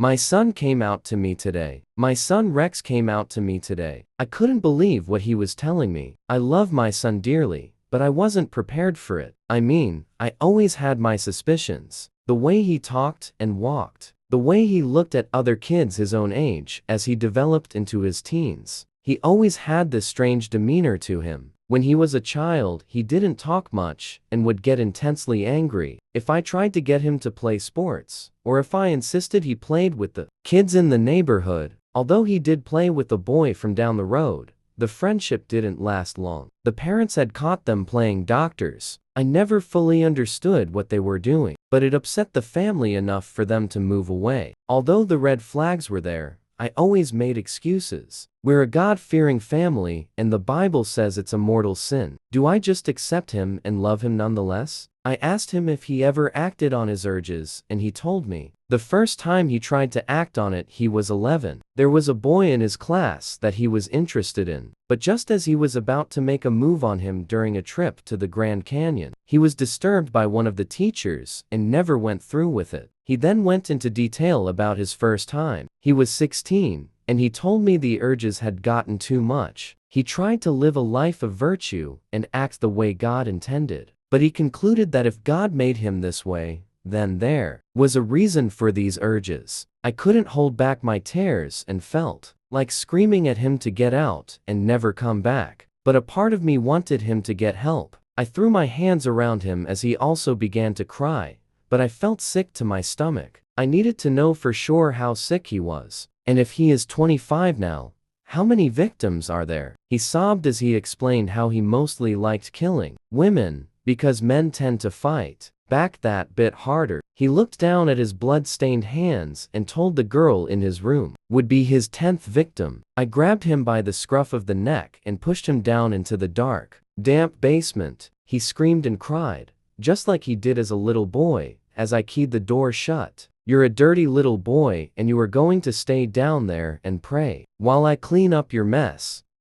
My son came out to me today. My son Rex came out to me today. I couldn't believe what he was telling me. I love my son dearly, but I wasn't prepared for it. I mean, I always had my suspicions. The way he talked and walked. The way he looked at other kids his own age as he developed into his teens. He always had this strange demeanor to him. When he was a child, he didn't talk much and would get intensely angry if I tried to get him to play sports, or if I insisted he played with the kids in the neighborhood. Although he did play with the boy from down the road, the friendship didn't last long. The parents had caught them playing doctors. I never fully understood what they were doing, but it upset the family enough for them to move away. Although the red flags were there, I always made excuses. We're a God-fearing family, and the Bible says it's a mortal sin. Do I just accept him and love him nonetheless? I asked him if he ever acted on his urges, and he told me. The first time he tried to act on it, he was 11. There was a boy in his class that he was interested in, but just as he was about to make a move on him during a trip to the Grand Canyon, he was disturbed by one of the teachers and never went through with it. He then went into detail about his first time. He was 16, and he told me the urges had gotten too much. He tried to live a life of virtue and act the way God intended. But he concluded that if God made him this way, then there was a reason for these urges. I couldn't hold back my tears and felt like screaming at him to get out and never come back. But a part of me wanted him to get help. I threw my hands around him as he also began to cry, but I felt sick to my stomach. I needed to know for sure how sick he was. And if he is 25 now, how many victims are there? He sobbed as he explained how he mostly liked killing women, because men tend to fight back that bit harder. He looked down at his blood-stained hands and told the girl in his room would be his 10th victim. I grabbed him by the scruff of the neck and pushed him down into the dark, damp basement. He screamed and cried, just like he did as a little boy, as I keyed the door shut. You're a dirty little boy and you are going to stay down there and pray while I clean up your mess.